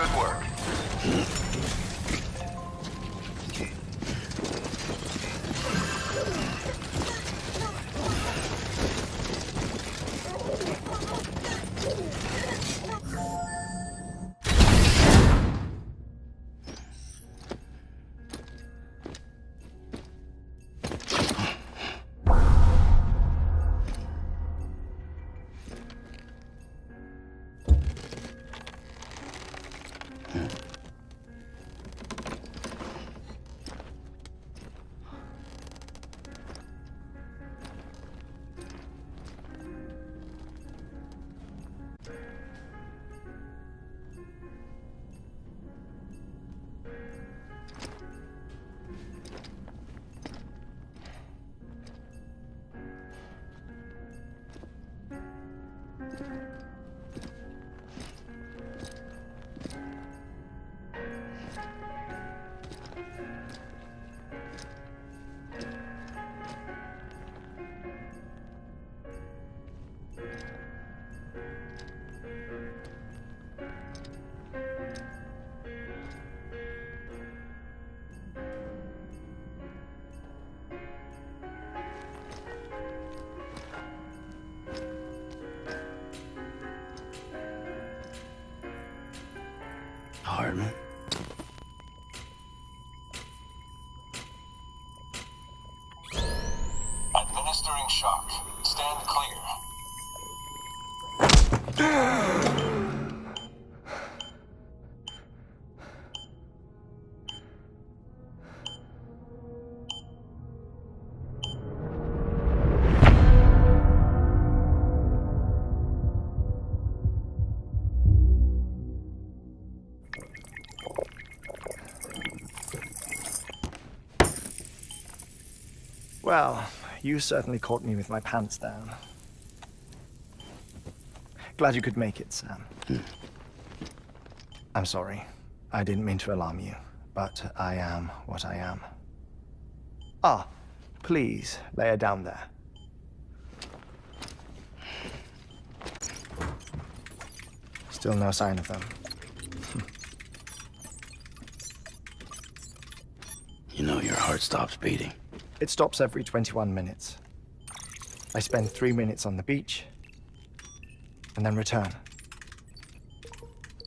Good work. Hardman. Administering shock. Stand clear. Well, you certainly caught me with my pants down. Glad you could make it, Sam. I'm sorry. I didn't mean to alarm you, but I am what I am. Ah, please, lay her down there. Still no sign of them. You know your heart stops beating. It stops every 21 minutes. I spend 3 minutes on the beach, and then return.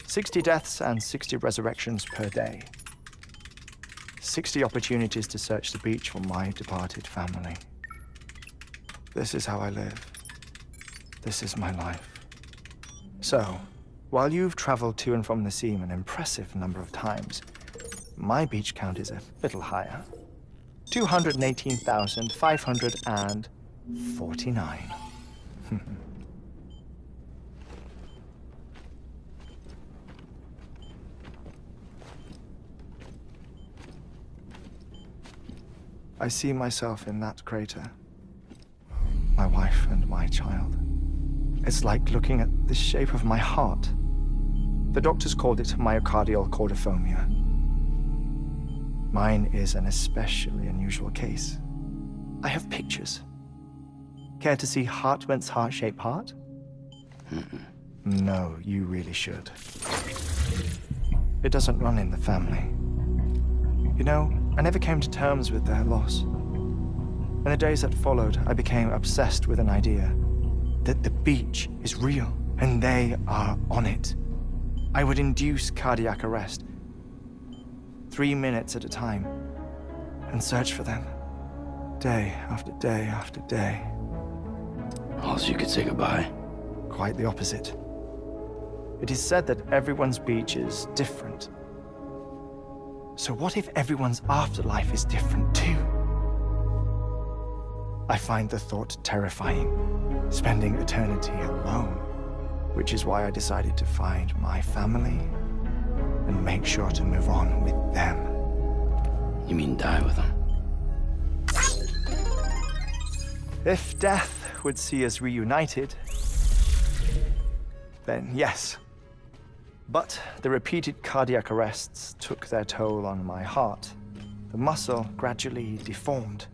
60 deaths and 60 resurrections per day. 60 opportunities to search the beach for my departed family. This is how I live. This is my life. So, while you've traveled to and from the scene an impressive number of times, my beach count is a little higher. 218,549. I see myself in that crater. My wife and my child. It's like looking at the shape of my heart. The doctors called it myocardial chordophobia. Mine is an especially unusual case. I have pictures. Care to see Hartman's heart-shaped heart? No, you really should. It doesn't run in the family. You know, I never came to terms with their loss. In the days that followed, I became obsessed with an idea that the beach is real and they are on it. I would induce cardiac arrest, 3 minutes at a time, and search for them, day after day after day. Also, you could say goodbye. Quite the opposite. It is said that everyone's beach is different. So what if everyone's afterlife is different too? I find the thought terrifying, spending eternity alone, which is why I decided to find my family and make sure to move on with them. You mean die with them? If death would see us reunited, then yes. But the repeated cardiac arrests took their toll on my heart. The muscle gradually deformed.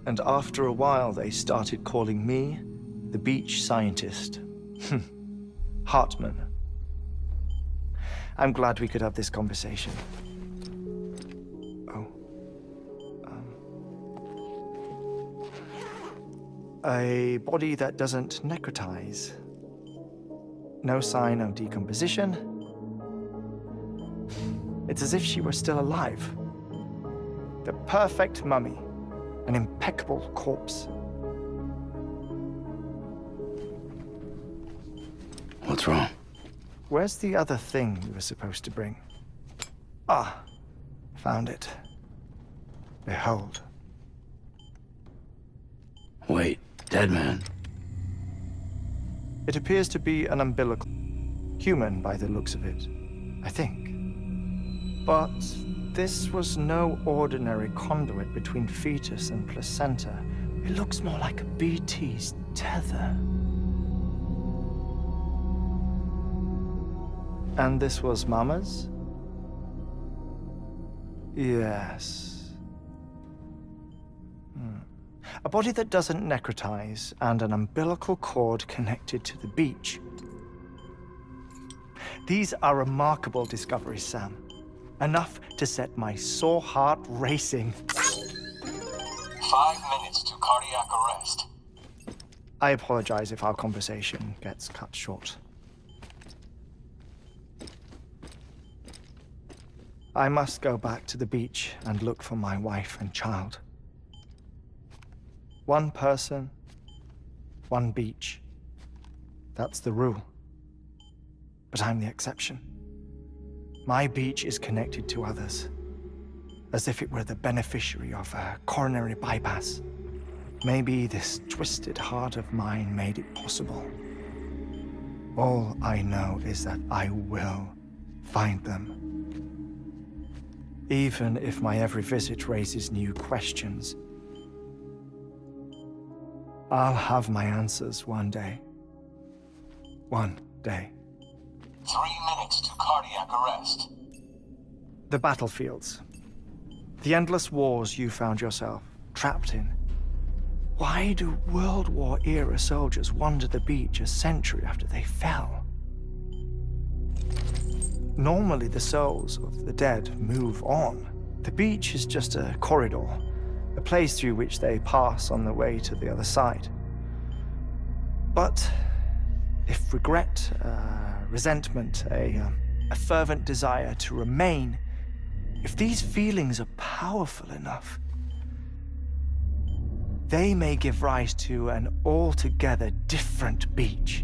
And after a while, they started calling me the beach scientist. Hartman. I'm glad we could have this conversation. Oh. A body that doesn't necrotize. No sign of decomposition. It's as if she were still alive. The perfect mummy. An impeccable corpse. What's wrong? Where's the other thing you were supposed to bring? Ah, found it. Behold. Wait, dead man. It appears to be an umbilical. Human by the looks of it, I think. But this was no ordinary conduit between fetus and placenta. It looks more like a BT's tether. And this was Mama's? Yes. A body that doesn't necrotize and an umbilical cord connected to the beach. These are remarkable discoveries, Sam. Enough to set my sore heart racing. 5 minutes to cardiac arrest. I apologize if our conversation gets cut short. I must go back to the beach and look for my wife and child. One person, one beach. That's the rule. But I'm the exception. My beach is connected to others, as if it were the beneficiary of a coronary bypass. Maybe this twisted heart of mine made it possible. All I know is that I will find them. Even if my every visit raises new questions, I'll have my answers one day. One day. 3 minutes to cardiac arrest. The battlefields. The endless wars you found yourself trapped in. Why do World War-era soldiers wander the beach a century after they fell? Normally, the souls of the dead move on. The beach is just a corridor, a place through which they pass on the way to the other side. But if regret, resentment, a fervent desire to remain, if these feelings are powerful enough, they may give rise to an altogether different beach,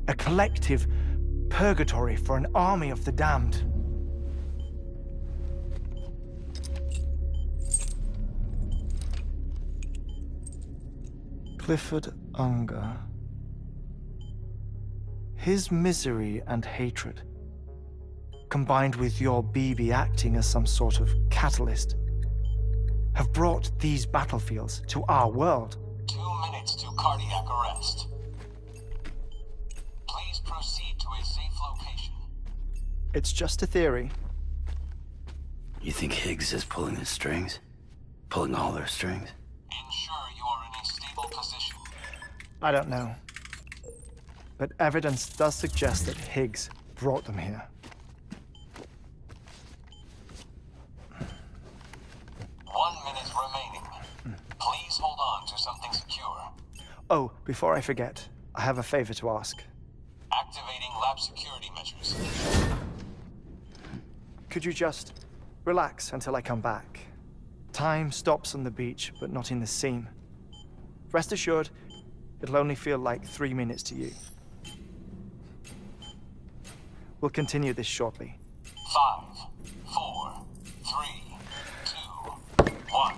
a collective purgatory for an army of the damned. Clifford Unger. His misery and hatred, combined with your BB acting as some sort of catalyst, have brought these battlefields to our world. 2 minutes to cardiac arrest. Please proceed to a safe location. It's just a theory. You think Higgs is pulling the strings? Pulling all their strings? Ensure you are in a stable position. I don't know. But evidence does suggest that Higgs brought them here. 1 minute remaining. Please hold on to something secure. Oh, before I forget, I have a favor to ask. Activating lab security measures. Could you just relax until I come back? Time stops on the beach, but not in the scene. Rest assured, it'll only feel like 3 minutes to you. We'll continue this shortly. 5, 4, 3, 2, 1.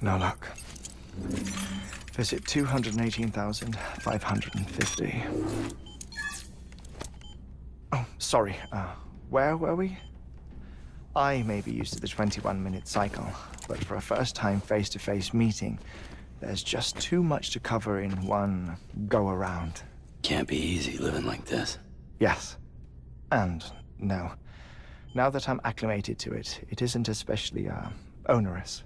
No luck. Visit 218,550. Oh, sorry. Where were we? I may be used to the 21-minute cycle, but for a first-time face-to-face meeting, there's just too much to cover in one go-around. Can't be easy living like this. Yes. And no. Now that I'm acclimated to it, it isn't especially, onerous.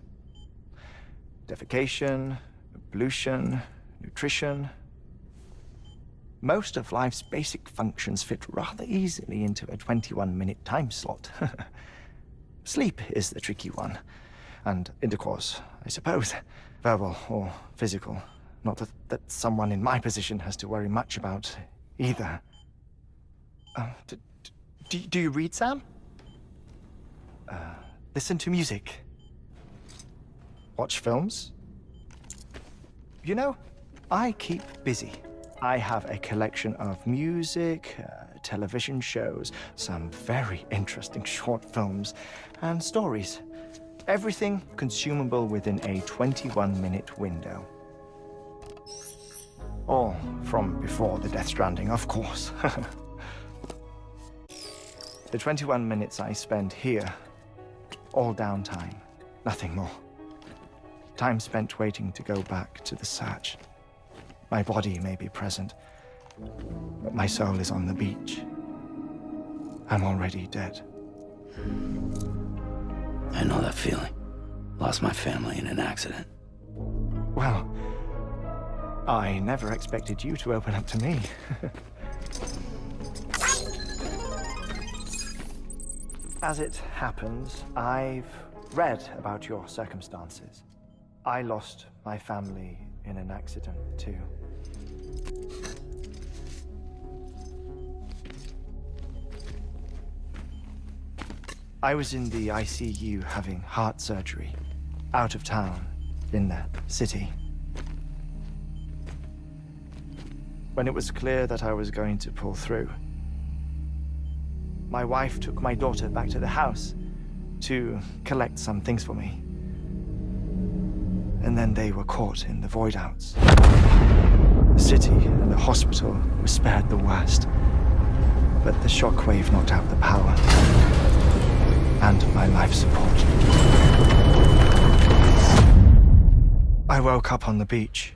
Defecation, pollution, nutrition. Most of life's basic functions fit rather easily into a 21-minute time slot. Sleep is the tricky one. And intercourse, I suppose. Verbal or physical. Not that someone in my position has to worry much about either. Do you read, Sam? Listen to music. Watch films? You know, I keep busy. I have a collection of music, television shows, some very interesting short films, and stories. Everything consumable within a 21-minute window. All from before the Death Stranding, of course. The 21 minutes I spend here, all downtime, nothing more. Time spent waiting to go back to the search. My body may be present, but my soul is on the beach. I'm already dead. I know that feeling. Lost my family in an accident. Well, I never expected you to open up to me. As it happens, I've read about your circumstances. I lost my family in an accident, too. I was in the ICU having heart surgery, out of town, in the city. When it was clear that I was going to pull through, my wife took my daughter back to the house to collect some things for me. And then they were caught in the void-outs. The city and the hospital were spared the worst, but the shockwave knocked out the power and my life support. I woke up on the beach.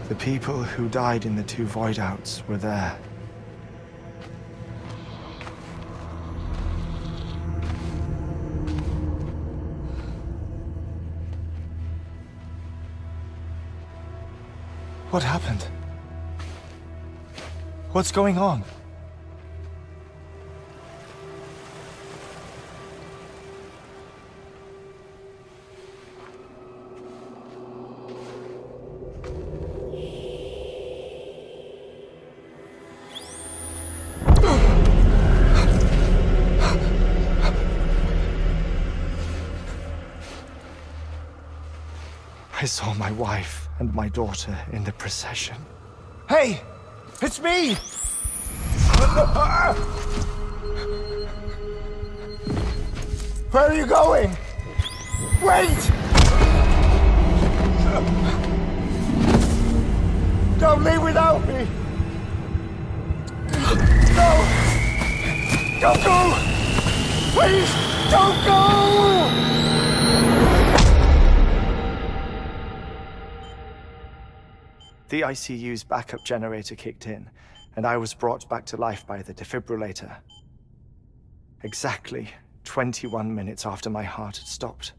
The people who died in the two void-outs were there. What happened? What's going on? I saw my wife and my daughter in the procession. Hey! It's me! Where are you going? Wait! Don't leave without me! No! Don't go! Please, don't go! The ICU's backup generator kicked in, and I was brought back to life by the defibrillator. Exactly 21 minutes after my heart had stopped.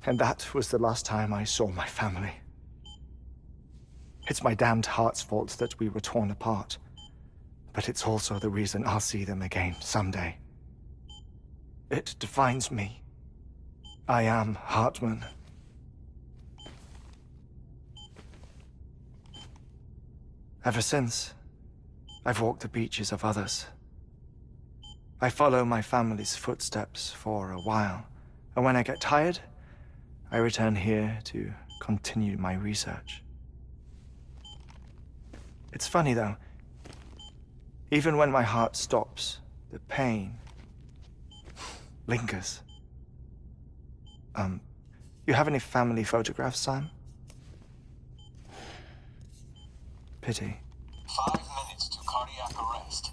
And that was the last time I saw my family. It's my damned heart's fault that we were torn apart, but it's also the reason I'll see them again someday. It defines me. I am Hartman. Ever since, I've walked the beaches of others. I follow my family's footsteps for a while, and when I get tired, I return here to continue my research. It's funny though, even when my heart stops, the pain lingers. You have any family photographs, Sam? Pity. 5 minutes to cardiac arrest.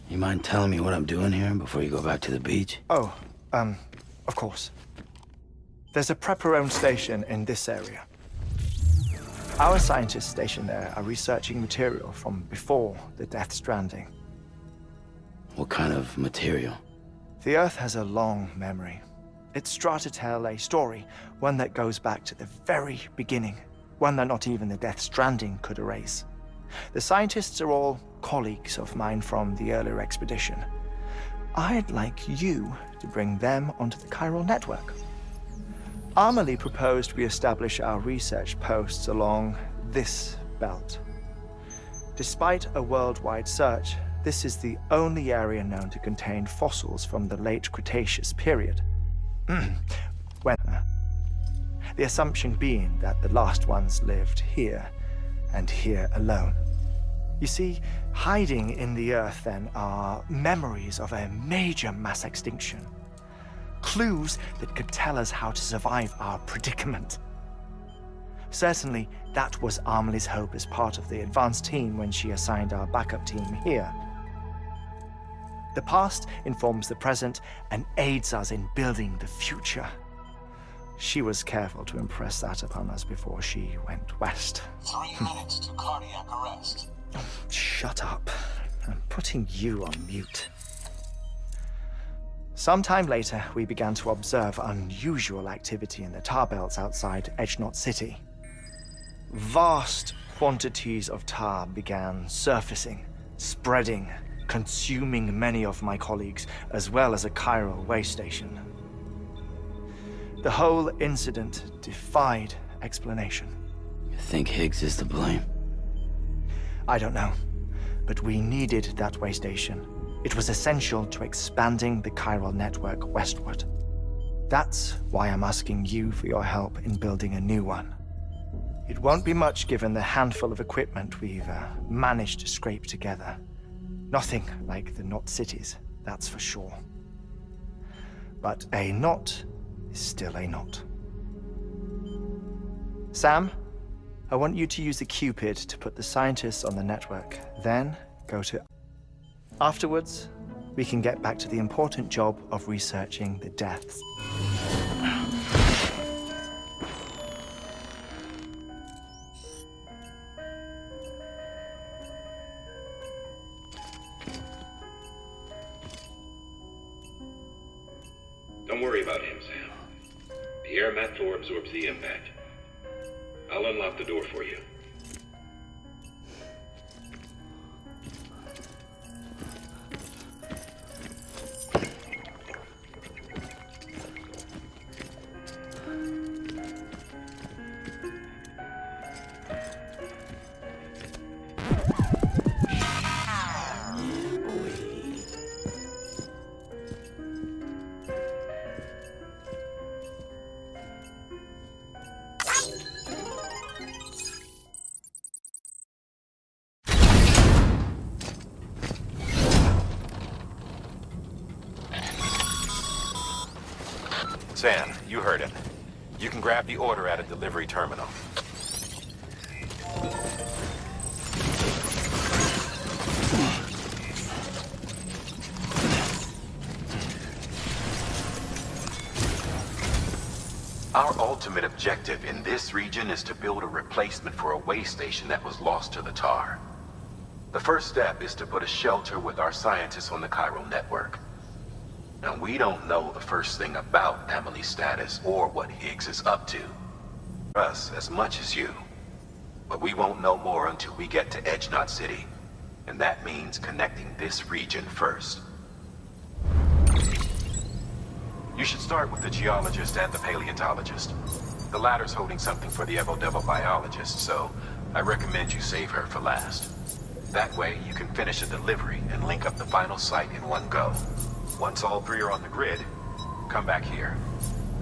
You mind telling me what I'm doing here before you go back to the beach? Oh, of course. There's a prepper-owned station in this area. Our scientists stationed there are researching material from before the Death Stranding. What kind of material? The Earth has a long memory. It's trying to tell a story, one that goes back to the very beginning, one that not even the Death Stranding could erase. The scientists are all colleagues of mine from the earlier expedition. I'd like you to bring them onto the chiral network. Amelie proposed we establish our research posts along this belt. Despite a worldwide search, this is the only area known to contain fossils from the late Cretaceous period. The assumption being that the last ones lived here, and here alone. You see, hiding in the Earth then are memories of a major mass extinction. Clues that could tell us how to survive our predicament. Certainly, that was Amelie's hope as part of the advanced team when she assigned our backup team here. The past informs the present and aids us in building the future. She was careful to impress that upon us before she went west. 3 minutes to cardiac arrest. Shut up. I'm putting you on mute. Sometime later, we began to observe unusual activity in the tar belts outside Edgenot City. Vast quantities of tar began surfacing, spreading, consuming many of my colleagues, as well as a chiral way station. The whole incident defied explanation. You think Higgs is to blame? I don't know, but we needed that way station. It was essential to expanding the chiral network westward. That's why I'm asking you for your help in building a new one. It won't be much given the handful of equipment we've managed to scrape together. Nothing like the knot cities, that's for sure. But a knot is still a knot. Sam, I want you to use the Cupid to put the scientists on the network, then go to... Afterwards, we can get back to the important job of researching the deaths. Don't worry about him, Sam. The air mat floor absorbs the impact. I'll unlock the door for you. Sam, you heard it. You can grab the order at a delivery terminal. Our ultimate objective in this region is to build a replacement for a way station that was lost to the tar. The first step is to put a shelter with our scientists on the chiral network. Now, we don't know the first thing about Amelie's status or what Higgs is up to. Us as much as you. But we won't know more until we get to Edgenot City. And that means connecting this region first. You should start with the geologist and the paleontologist. The latter's holding something for the Evo Devil biologist, so I recommend you save her for last. That way, you can finish a delivery and link up the final site in one go. Once all three are on the grid, come back here.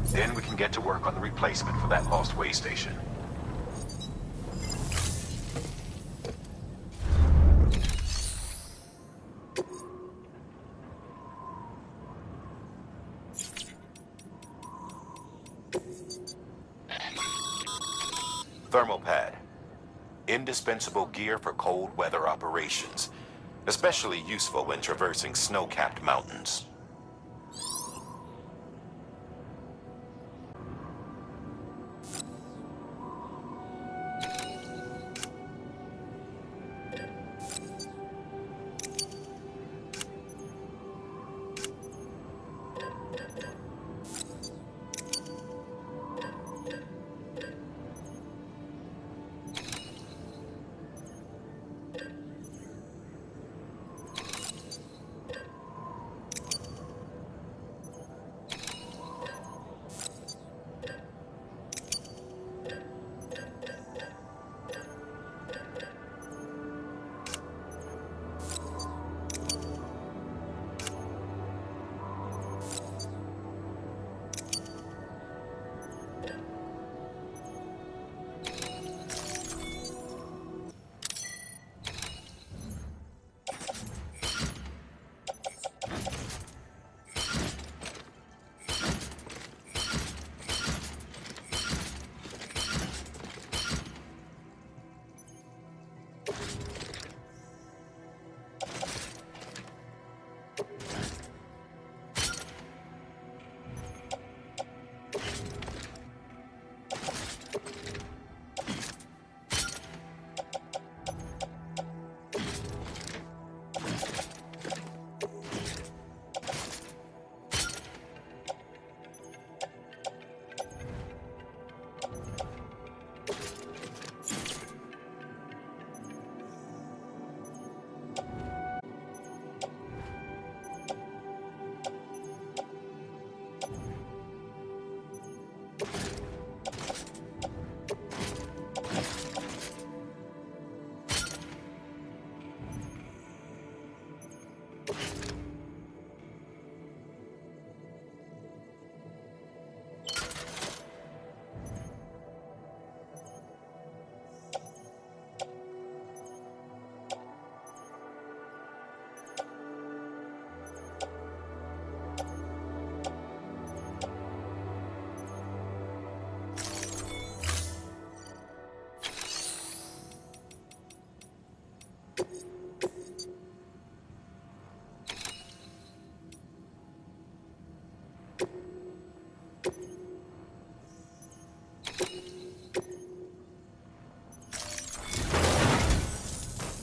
Then we can get to work on the replacement for that lost way station. Thermal pad. Indispensable gear for cold weather operations. Especially useful when traversing snow-capped mountains.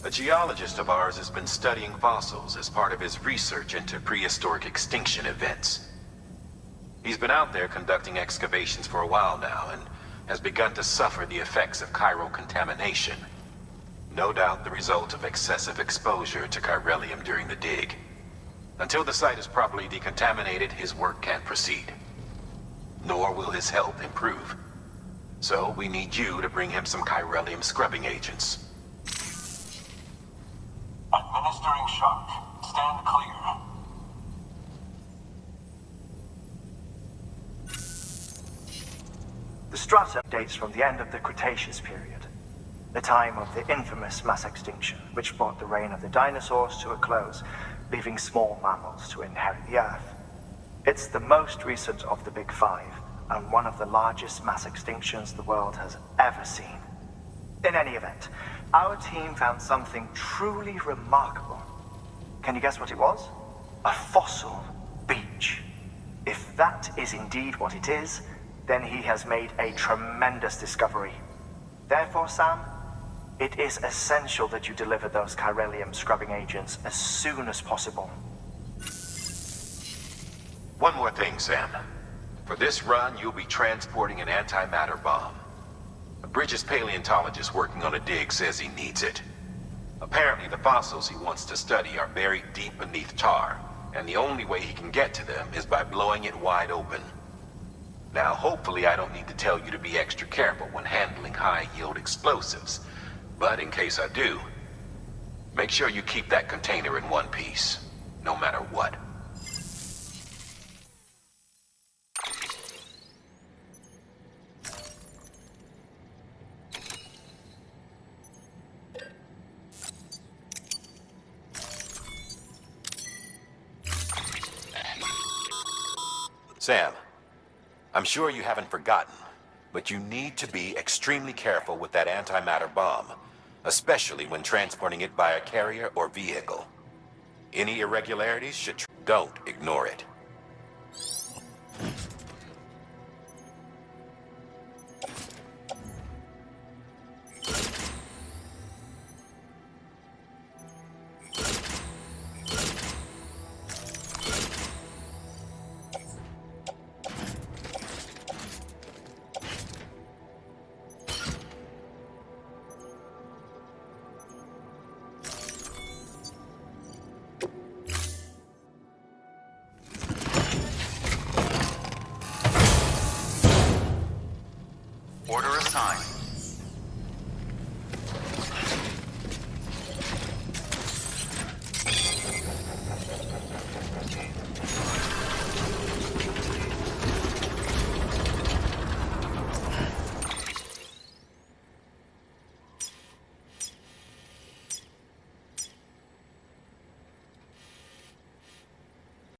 A geologist of ours has been studying fossils as part of his research into prehistoric extinction events. He's been out there conducting excavations for a while now and has begun to suffer the effects of chiral contamination. No doubt the result of excessive exposure to chiralium during the dig. Until the site is properly decontaminated, his work can't proceed. Nor will his health improve. So we need you to bring him some chiralium scrubbing agents. Administering shock. Stand clear. The strata dates from the end of the Cretaceous period, the time of the infamous mass extinction, which brought the reign of the dinosaurs to a close, leaving small mammals to inherit the Earth. It's the most recent of the Big Five, and one of the largest mass extinctions the world has ever seen. In any event, our team found something truly remarkable. Can you guess what it was? A fossil beach. If that is indeed what it is, then he has made a tremendous discovery. Therefore, Sam, it is essential that you deliver those chiralium scrubbing agents as soon as possible. One more thing, Sam. For this run, you'll be transporting an antimatter bomb. A Bridges paleontologist working on a dig says he needs it. Apparently, the fossils he wants to study are buried deep beneath tar, and the only way he can get to them is by blowing it wide open. Now, hopefully I don't need to tell you to be extra careful when handling high-yield explosives, but in case I do, Make sure you keep that container in one piece, no matter what. Sam, I'm sure you haven't forgotten, but you need to be extremely careful with that antimatter bomb, especially when transporting it by a carrier or vehicle. Any irregularities don't ignore it. Order assigned.